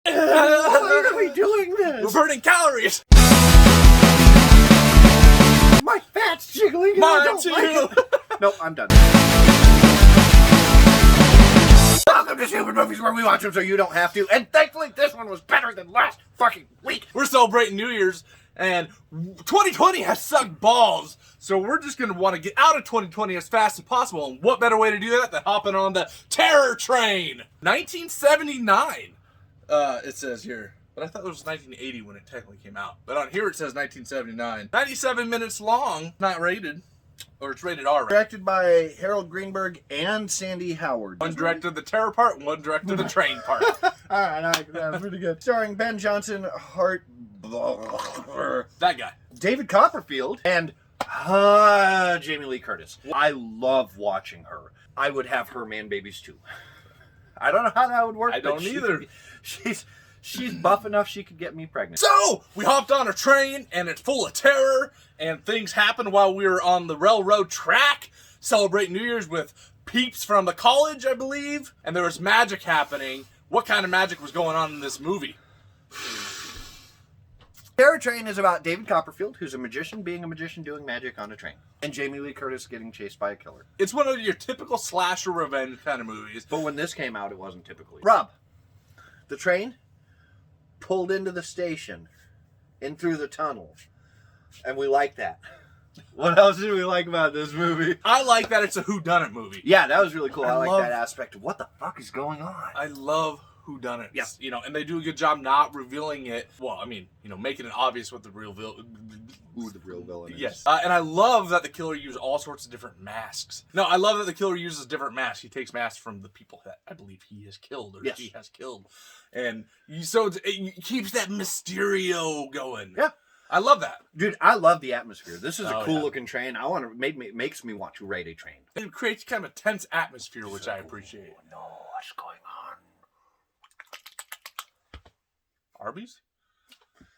Why are we doing this? We're burning calories. My fat's jiggling and Mine I don't too. like it. Nope, I'm done. Welcome to Stoopid Movies, where we watch them so you don't have to. And thankfully, this one was better than last fucking week. We're celebrating New Year's, and 2020 has sucked balls. So we're just going to want to get out of 2020 as fast as possible. And what better way to do that than hopping on the terror train? 1979, it says here. But I thought it was 1980 when it technically came out. But on here it says 1979. 97 minutes long, not rated. Or it's rated R. Directed by Harold Greenberg and Sandy Howard. One directed the terror part, and one directed the train part. Alright, that was pretty good. Starring Ben Johnson, Hart... That guy. David Copperfield, and Jamie Lee Curtis. I love watching her. I would have her man babies too. I don't know how that would work. I don't either. She's buff enough she could get me pregnant. So, we hopped on a train, and it's full of terror, and things happened while we were on the railroad track, celebrating New Year's with peeps from the college, I believe, and there was magic happening. What kind of magic was going on in this movie? Terror Train is about David Copperfield, who's a magician being a magician doing magic on a train, and Jamie Lee Curtis getting chased by a killer. It's one of your typical slasher revenge kind of movies. But when this came out, it wasn't typically. Rob, the train pulled into the station, in through the tunnel, and we like that. What else did we like about this movie? I like that it's a whodunit movie. Yeah, that was really cool. I like love that aspect of what the fuck is going on. I love whodunits. Yeah. You know, and they do a good job not revealing it. Well, I mean, you know, making it obvious what the real villain. Who the real villain is. Yes. And I love that the killer uses all sorts of different masks. No, I love that the killer uses different masks. He takes masks from the people that I believe he has killed or she has killed. And it keeps that Mysterio going. Yeah. I love that. Dude, I love the atmosphere. This is a cool yeah. looking train. Makes me want to ride a train. It creates kind of a tense atmosphere, which I appreciate. No, what's going on? Arby's?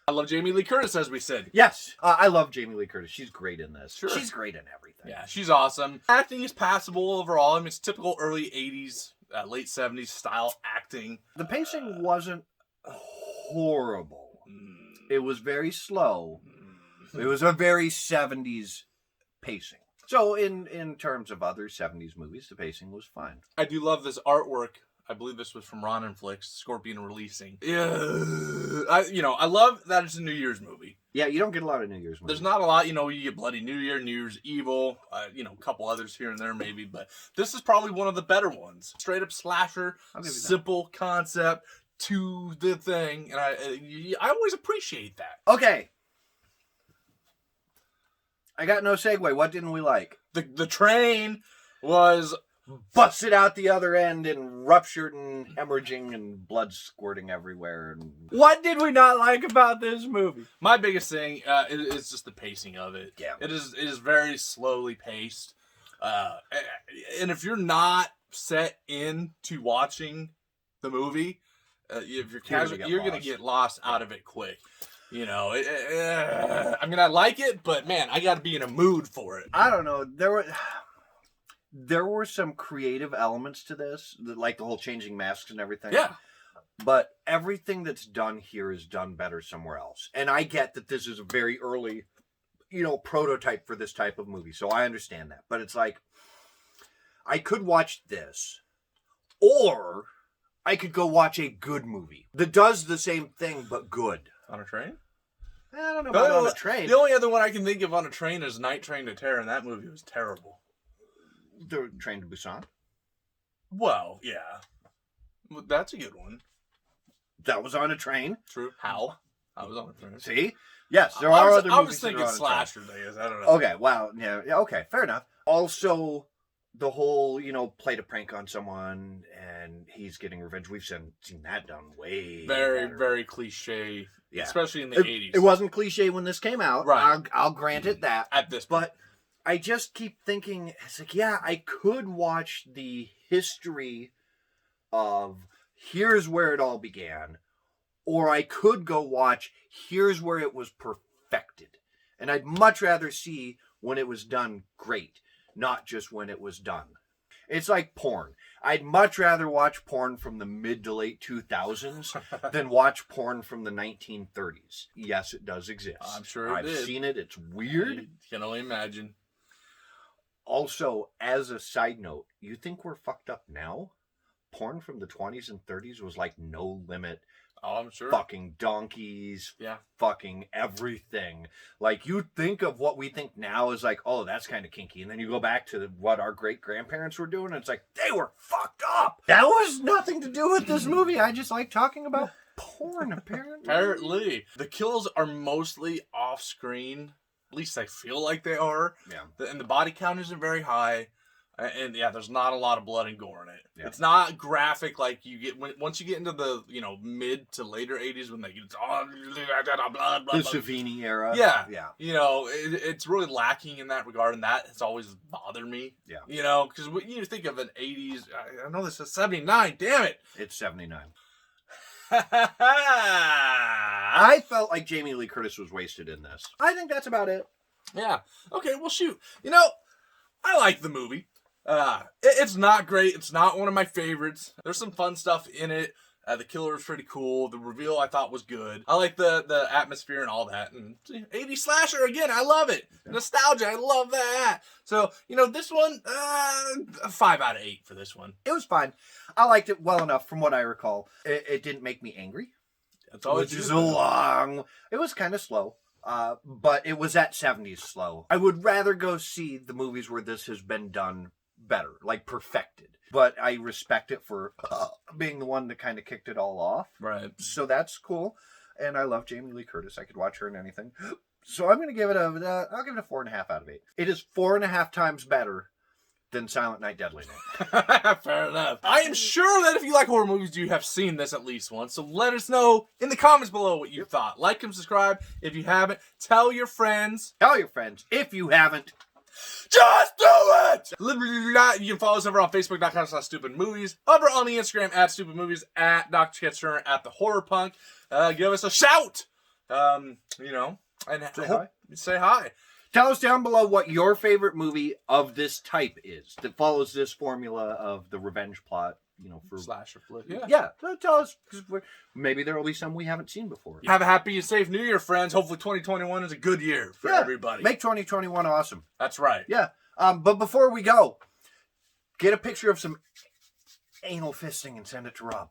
I love Jamie Lee Curtis, as we said. Yes, I love Jamie Lee Curtis. She's great in this. Sure. She's great in everything. Yeah, she's awesome. Acting is passable overall. I mean, it's typical early 80s, late 70s style acting. The pacing wasn't horrible. It was very slow. It was a very 70s pacing. So in terms of other 70s movies, the pacing was fine. I do love this artwork. I believe this was from Ron and Flicks, Scorpion Releasing. Yeah, I love that it's a New Year's movie. Yeah, you don't get a lot of New Year's movies. There's not a lot, you get Bloody New Year, New Year's Evil, a couple others here and there maybe, but this is probably one of the better ones. Straight up slasher, simple concept to the thing, and I always appreciate that. Okay. I got no segue. What didn't we like? The train was busted out the other end and ruptured and hemorrhaging and blood squirting everywhere. And what did we not like about this movie? My biggest thing is just the pacing of it. Yeah. It is very slowly paced. And if you're not set into watching the movie, if you're casual, you're going to get lost out of it quick. I mean, I like it, but man, I got to be in a mood for it. I don't know. There were some creative elements to this, like the whole changing masks and everything. Yeah. But everything that's done here is done better somewhere else. And I get that this is a very early, prototype for this type of movie. So I understand that. But it's like, I could watch this, or I could go watch a good movie that does the same thing, but good. On a train? I don't know about on a train. The only other one I can think of on a train is Night Train to Terror, and that movie was terrible. The Train to Busan? Well, yeah. That's a good one. That was on a train. True. How? I was on a train. See? Yes, there are other movies. I was thinking slasher days. I don't know. Okay, wow. Yeah, okay, fair enough. Also, the whole, played a prank on someone and he's getting revenge. We've seen that done way very, better. very cliche. Yeah. Especially in the 80s. It wasn't cliche when this came out. Right. I'll grant it that. At this point. But I just keep thinking, it's like, yeah, I could watch the history of here's where it all began, or I could go watch here's where it was perfected. And I'd much rather see when it was done great, not just when it was done. It's like porn. I'd much rather watch porn from the mid to late 2000s than watch porn from the 1930s. Yes, it does exist. I'm sure I've seen it. It's weird. I can only imagine. Also, as a side note, you think we're fucked up now? Porn from the 20s and 30s was like no limit. Oh, I'm sure. Fucking donkeys. Yeah. Fucking everything. Like, you think of what we think now is like, oh, that's kind of kinky. And then you go back to what our great-grandparents were doing, and it's like, they were fucked up. That was nothing to do with this movie. I just like talking about porn, apparently. Apparently. The kills are mostly off-screen. At least I feel like they are. Yeah. And the body count isn't very high. And yeah, there's not a lot of blood and gore in it. Yeah. It's not graphic like you get once you get into the mid to later 80s when they get all blood. The Savini era. Yeah, Yeah. It's really lacking in that regard, and that has always bothered me. Yeah. Because when you think of an 80s, I know this is 79. Damn it! It's 79. I felt like Jamie Lee Curtis was wasted in this. I think that's about it. Yeah. Okay. Well, shoot. I like the movie. It's not great. It's not one of my favorites. There's some fun stuff in it. The killer was pretty cool. The reveal I thought was good. I like the atmosphere and all that. And 80s slasher, again, I love it. Nostalgia, I love that. So, this one, 5 out of 8 for this one. It was fine. I liked it well enough from what I recall. It didn't make me angry. That's all Which is a long... It was kind of slow. But it was that 70s slow. I would rather go see the movies where this has been done better, like perfected. But I respect it for being the one that kind of kicked it all off. Right. So that's cool. And I love Jamie Lee Curtis. I could watch her in anything. So I'm going to give it I'll give it a 4.5 out of 8. It is 4.5 times better than Silent Night, Deadly Night. Fair enough. I am sure that if you like horror movies, you have seen this at least once. So let us know in the comments below what you thought. Like and subscribe if you haven't. Tell your friends. Tell your friends if you haven't. Just do it! You can follow us over on Facebook.com/StoopidMovies. Over on the Instagram @StoopidMovies, Dr. Ketcher, @The Horror Punk. Give us a shout. And say hi. Tell us down below what your favorite movie of this type is that follows this formula of the revenge plot, for slasher flick. Yeah. So tell us, because maybe there will be some we haven't seen before. Have a happy and safe New Year, friends. Hopefully 2021 is a good year for everybody. Make 2021 awesome. That's right. Yeah. But before we go, get a picture of some anal fisting and send it to Rob.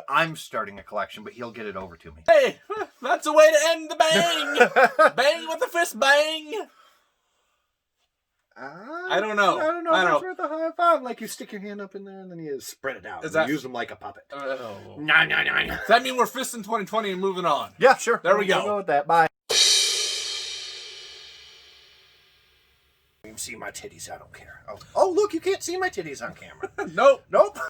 I'm starting a collection, but he'll get it over to me. Hey, that's a way to end the bang. Bang with a fist bang. I don't know. I don't know if it's worth a high five. Like, you stick your hand up in there and then you spread it out. Use them like a puppet. No. Does that mean we're fisting 2020 and moving on? Yeah, sure. There we go. We'll go with that. Bye. You can see my titties. I don't care. Oh, look, you can't see my titties on camera. Nope.